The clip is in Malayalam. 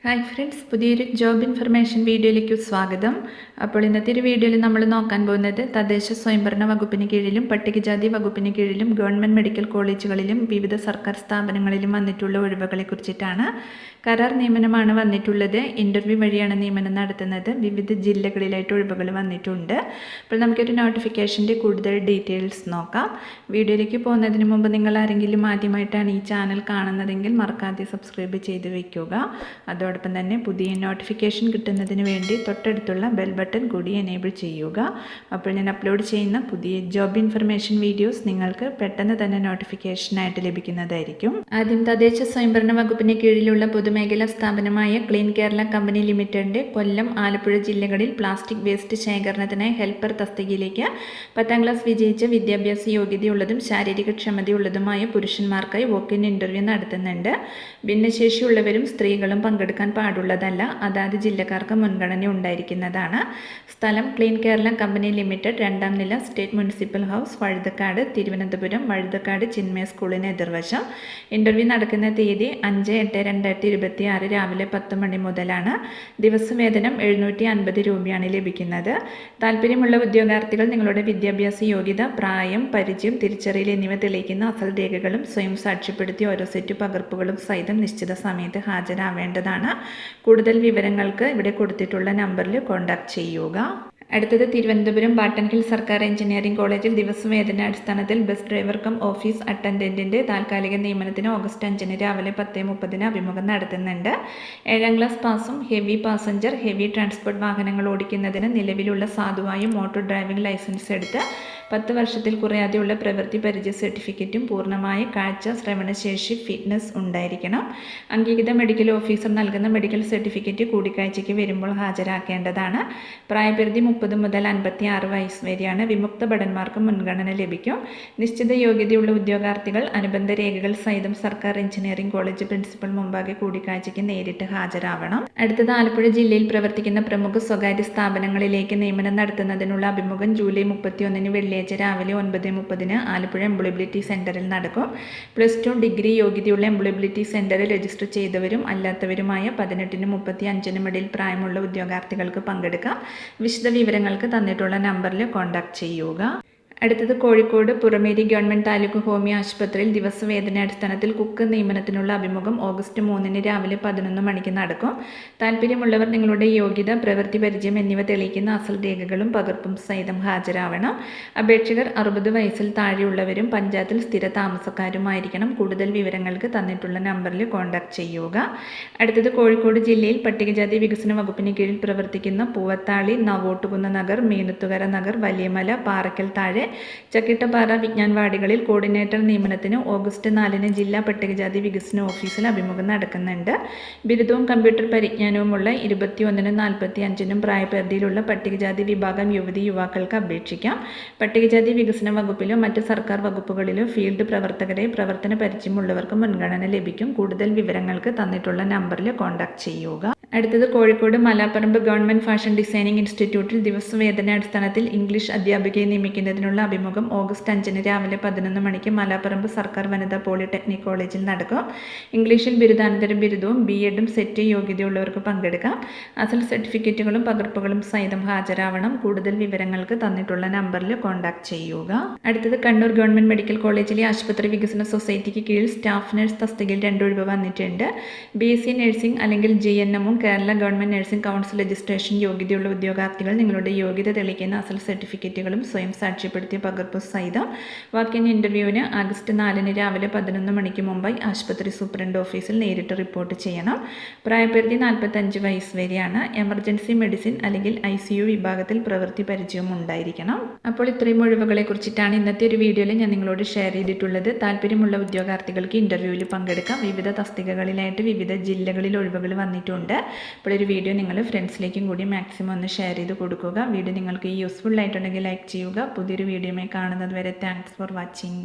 ഹായ് ഫ്രണ്ട്സ്, പുതിയൊരു ജോബ് ഇൻഫർമേഷൻ വീഡിയോയിലേക്ക് സ്വാഗതം. അപ്പോൾ ഇന്നത്തെ ഒരു വീഡിയോയിൽ നമ്മൾ നോക്കാൻ പോകുന്നത് തദ്ദേശ സ്വയംഭരണ വകുപ്പിന് കീഴിലും പട്ടികജാതി വകുപ്പിന് കീഴിലും ഗവൺമെൻറ് മെഡിക്കൽ കോളേജുകളിലും വിവിധ സർക്കാർ സ്ഥാപനങ്ങളിലും വന്നിട്ടുള്ള ഒഴിവുകളെ കുറിച്ചിട്ടാണ്. കരാർ നിയമനമാണ് വന്നിട്ടുള്ളത്. ഇൻ്റർവ്യൂ വഴിയാണ് നിയമനം നടത്തുന്നത്. വിവിധ ജില്ലകളിലായിട്ട് ഒഴിവുകൾ വന്നിട്ടുണ്ട്. അപ്പോൾ നമുക്കൊരു നോട്ടിഫിക്കേഷൻ്റെ കൂടുതൽ ഡീറ്റെയിൽസ് നോക്കാം. വീഡിയോയിലേക്ക് പോകുന്നതിന് മുമ്പ് നിങ്ങൾ ആരെങ്കിലും ആദ്യമായിട്ടാണ് ഈ ചാനൽ കാണുന്നതെങ്കിൽ മറക്കാതെ സബ്സ്ക്രൈബ് ചെയ്ത് വയ്ക്കുക. അതോടൊപ്പം തന്നെ പുതിയ നോട്ടിഫിക്കേഷൻ കിട്ടുന്നതിന് വേണ്ടി തൊട്ടടുത്തുള്ള ബെൽ ബട്ടൺ കൂടി എനേബിൾ ചെയ്യുക. അപ്പോൾ ഞാൻ അപ്ലോഡ് ചെയ്യുന്ന പുതിയ ജോബ് ഇൻഫർമേഷൻ വീഡിയോസ് നിങ്ങൾക്ക് പെട്ടെന്ന് തന്നെ നോട്ടിഫിക്കേഷനായിട്ട് ലഭിക്കുന്നതായിരിക്കും. ആദ്യം തദ്ദേശ സ്വയംഭരണ വകുപ്പിന് കീഴിലുള്ള പൊതുമേഖലാ സ്ഥാപനമായ ക്ലീൻ കേരള കമ്പനി ലിമിറ്റഡിൻ്റെ കൊല്ലം, ആലപ്പുഴ ജില്ലകളിൽ പ്ലാസ്റ്റിക് വേസ്റ്റ് ശേഖരണത്തിനായി ഹെൽപ്പർ തസ്തികയിലേക്ക് 10ാം ക്ലാസ് വിജയിച്ച വിദ്യാഭ്യാസ യോഗ്യതയുള്ളതും ശാരീരിക ക്ഷമതയുള്ളതുമായ പുരുഷന്മാർക്കായി വോക്ക് ഇൻ ഇൻ്റർവ്യൂ നടത്തുന്നുണ്ട്. ഭിന്നശേഷിയുള്ളവരും സ്ത്രീകളും പങ്കെടുക്കാൻ പാടുള്ളതല്ല. അതാത് ജില്ലക്കാർക്ക് മുൻഗണന ഉണ്ടായിരിക്കുന്നതാണ്. സ്ഥലം ക്ലീൻ കേരള കമ്പനി ലിമിറ്റഡ്, 2ാം നില, state municipal house, Vazhuthacaud, Thiruvananthapuram. Vazhuthacaud Chinmaya സ്കൂളിന് എതിർവശം. ഇൻ്റർവ്യൂ നടക്കുന്ന തീയതി 5/8/2026 രാവിലെ 10 മണി മുതലാണ്. ദിവസവേതനം 750 രൂപയാണ് ലഭിക്കുന്നത്. താല്പര്യമുള്ള ഉദ്യോഗാർത്ഥികൾ നിങ്ങളുടെ വിദ്യാഭ്യാസ യോഗ്യത, പ്രായം, പരിചയം, തിരിച്ചറിയൽ എന്നിവ തെളിയിക്കുന്ന അസൽ രേഖകളും സ്വയം സാക്ഷ്യപ്പെടുത്തി ഓരോ സെറ്റ് പകർപ്പുകളും സഹിതം നിശ്ചിത സമയത്ത് ഹാജരാവേണ്ടതാണ്. കൂടുതൽ വിവരങ്ങൾക്ക് ഇവിടെ കൊടുത്തിട്ടുള്ള നമ്പറിൽ കോൺടാക്ട് ചെയ്യുക. അടുത്തത് തിരുവനന്തപുരം ബാട്ടൺ ഹിൽ സർക്കാർ എഞ്ചിനീയറിംഗ് കോളേജിൽ ദിവസവേതന അടിസ്ഥാനത്തിൽ ബസ് ഡ്രൈവർ കം ഓഫീസ് അറ്റൻഡൻറ്റിൻ്റെ താൽക്കാലിക നിയമനത്തിന് ഓഗസ്റ്റ് 5 രാവിലെ 10:30 അഭിമുഖം നടത്തുന്നുണ്ട്. 7ാം ക്ലാസ് പാസും ഹെവി പാസഞ്ചർ, ഹെവി ട്രാൻസ്പോർട്ട് വാഹനങ്ങൾ ഓടിക്കുന്നതിന് നിലവിലുള്ള സാധുവായ മോട്ടോർ ഡ്രൈവിംഗ് ലൈസൻസ് എടുത്ത് 10 വർഷത്തിൽ കുറയാതെയുള്ള പ്രവൃത്തി പരിചയ സർട്ടിഫിക്കറ്റും പൂർണ്ണമായ കാഴ്ച, ശ്രവണശേഷി, ഫിറ്റ്നസ് ഉണ്ടായിരിക്കണം. അംഗീകൃത മെഡിക്കൽ ഓഫീസർ നൽകുന്ന മെഡിക്കൽ സർട്ടിഫിക്കറ്റ് കൂടിക്കാഴ്ചയ്ക്ക് വരുമ്പോൾ ഹാജരാക്കേണ്ടതാണ്. പ്രായപരിധി 30 മുതൽ 56 വയസ്സ് വരെയാണ്. വിമുക്ത ഭടന്മാർക്ക് മുൻഗണന ലഭിക്കും. നിശ്ചിത യോഗ്യതയുള്ള ഉദ്യോഗാർത്ഥികൾ അനുബന്ധ രേഖകൾ സഹിതം സർക്കാർ എഞ്ചിനീയറിംഗ് കോളേജ് പ്രിൻസിപ്പൽ മുമ്പാകെ കൂടിക്കാഴ്ചയ്ക്ക് നേരിട്ട് ഹാജരാവണം. അടുത്തത് ആലപ്പുഴ ജില്ലയിൽ പ്രവർത്തിക്കുന്ന പ്രമുഖ സ്വകാര്യ സ്ഥാപനങ്ങളിലേക്ക് നിയമനം നടത്തുന്നതിനുള്ള അഭിമുഖം ജൂലൈ 31 വെള്ളിയാഴ്ച രാവിലെ 9:30 ആലപ്പുഴ എംപ്ലോയബിലിറ്റി സെന്ററിൽ നടക്കും. +2 ഡിഗ്രി യോഗ്യതയുള്ള എംപ്ലോയബിലിറ്റി സെന്ററിൽ രജിസ്റ്റർ ചെയ്തവരും അല്ലാത്തവരുമായ 18-നും 35-നും ഇടയിൽ പ്രായമുള്ള ഉദ്യോഗാർത്ഥികൾക്ക് പങ്കെടുക്കാം. വിശദ വിവരങ്ങൾക്ക് തന്നിട്ടുള്ള നമ്പറിൽ കോൺടാക്ട് ചെയ്യുക. അടുത്തത് കോഴിക്കോട് പുറമേരി ഗവൺമെൻറ് താലൂക്ക് ഹോമിയോ ആശുപത്രിയിൽ ദിവസവേതന അടിസ്ഥാനത്തിൽ കുക്ക് നിയമനത്തിനുള്ള അഭിമുഖം ഓഗസ്റ്റ് 3 രാവിലെ 11 മണിക്ക് നടക്കും. താല്പര്യമുള്ളവർ നിങ്ങളുടെ യോഗ്യത, പ്രവൃത്തി പരിചയം എന്നിവ തെളിയിക്കുന്ന അസൽ രേഖകളും പകർപ്പും സഹിതം ഹാജരാവണം. അപേക്ഷകർ 60 വയസ്സിൽ താഴെയുള്ളവരും പഞ്ചായത്തിൽ സ്ഥിര താമസക്കാരുമായിരിക്കണം. കൂടുതൽ വിവരങ്ങൾക്ക് തന്നിട്ടുള്ള നമ്പറിൽ കോൺടാക്ട് ചെയ്യുക. അടുത്തത് കോഴിക്കോട് ജില്ലയിൽ പട്ടികജാതി വികസന വകുപ്പിന് കീഴിൽ പ്രവർത്തിക്കുന്ന പൂവത്താളി, നവോട്ടുകുന്ന നഗർ, മീനുത്തുകര നഗർ, വലിയമല, പാറയ്ക്കൽ താഴെ, ചക്കിട്ടപ്പാറ വിജ്ഞാൻവാടികളിൽ കോർഡിനേറ്റർ നിയമനത്തിന് ഓഗസ്റ്റ് 4 ജില്ലാ പട്ടികജാതി വികസന ഓഫീസിൽ അഭിമുഖം നടക്കുന്നുണ്ട്. ബിരുദവും കമ്പ്യൂട്ടർ പരിജ്ഞാനവുമുള്ള 21-നും 45-നും പ്രായപരിധിയിലുള്ള പട്ടികജാതി വിഭാഗം യുവതി യുവാക്കൾക്ക് അപേക്ഷിക്കാം. പട്ടികജാതി വികസന വകുപ്പിലോ മറ്റ് സർക്കാർ വകുപ്പുകളിലോ ഫീൽഡ് പ്രവർത്തകരെ, പ്രവർത്തന പരിചയമുള്ളവർക്ക് മുൻഗണന ലഭിക്കും. കൂടുതൽ വിവരങ്ങൾക്ക് തന്നിട്ടുള്ള നമ്പറിൽ കോൺടാക്ട് ചെയ്യുക. അടുത്തത് Kozhikode Malaparamba government fashion designing ഇൻസ്റ്റിറ്റ്യൂട്ടിൽ ദിവസവേതന അടിസ്ഥാനത്തിൽ ഇംഗ്ലീഷ് അധ്യാപികയെ നിയമിക്കുന്നതിനുള്ള അഭിമുഖം ഓഗസ്റ്റ് 5 രാവിലെ 11 മണിക്ക് മലാപ്പറമ്പ് സർക്കാർ വനിതാ പോളിടെക്നിക് കോളേജിൽ നടക്കും. ഇംഗ്ലീഷിൽ ബിരുദാനന്തര ബിരുദവും B.Edഉം സെറ്റ് യോഗ്യതയുള്ളവർക്ക് പങ്കെടുക്കാം. അസൽ സർട്ടിഫിക്കറ്റുകളും പകർപ്പുകളും സഹിതം ഹാജരാവണം. കൂടുതൽ വിവരങ്ങൾക്ക് തന്നിട്ടുള്ള നമ്പറിൽ കോൺടാക്ട് ചെയ്യുക. അടുത്തത് കണ്ണൂർ ഗവൺമെൻറ് മെഡിക്കൽ കോളേജിലെ ആശുപത്രി വികസന സൊസൈറ്റിക്ക് കീഴിൽ സ്റ്റാഫ് നഴ്സ് തസ്തികയിൽ 2 ഒഴിവ് വന്നിട്ടുണ്ട്. BSc നഴ്സിംഗ് അല്ലെങ്കിൽ GNM-ഉം Kerala government nursing council registration യോഗ്യതയുള്ള ഉദ്യോഗാർത്ഥികൾ നിങ്ങളുടെ യോഗ്യത തെളിയിക്കുന്ന അസൽ സർട്ടിഫിക്കറ്റുകളും സ്വയം സാക്ഷ്യപ്പെടുത്തിയ പകർപ്പ് സഹിതം വാക്ക് ഇൻ ഇൻ്റർവ്യൂവിന് ആഗസ്റ്റ് 4 രാവിലെ 11 മണിക്ക് മുമ്പായി ആശുപത്രി സൂപ്രണ്ട് ഓഫീസിൽ നേരിട്ട് റിപ്പോർട്ട് ചെയ്യണം. പ്രായപരിധി 45 വയസ്സ് വരെയാണ്. എമർജൻസി മെഡിസിൻ അല്ലെങ്കിൽ ICU വിഭാഗത്തിൽ പ്രവൃത്തി പരിചയവും ഉണ്ടായിരിക്കണം. അപ്പോൾ ഇത്രയും ഒഴിവുകളെ കുറിച്ചിട്ടാണ് ഇന്നത്തെ ഒരു വീഡിയോയിൽ ഞാൻ നിങ്ങളോട് ഷെയർ ചെയ്തിട്ടുള്ളത്. താല്പര്യമുള്ള ഉദ്യോഗാർത്ഥികൾക്ക് ഇൻ്റർവ്യൂവിൽ പങ്കെടുക്കാം. വിവിധ തസ്തികകളിലായിട്ട് വിവിധ ജില്ലകളിൽ ഒഴിവുകൾ വന്നിട്ടുണ്ട്. അപ്പോൾ ഒരു വീഡിയോ നിങ്ങൾ ഫ്രണ്ട്സിലേക്കും കൂടി മാക്സിമം ഒന്ന് ഷെയർ ചെയ്ത് കൊടുക്കുക. വീഡിയോ നിങ്ങൾക്ക് യൂസ്ഫുൾ ആയിട്ടുണ്ടെങ്കിൽ ലൈക്ക് ചെയ്യുക. പുതിയൊരു വീഡിയോയുമായി കാണുന്നത് വരെ താങ്ക്സ് ഫോർ വാച്ചിങ്.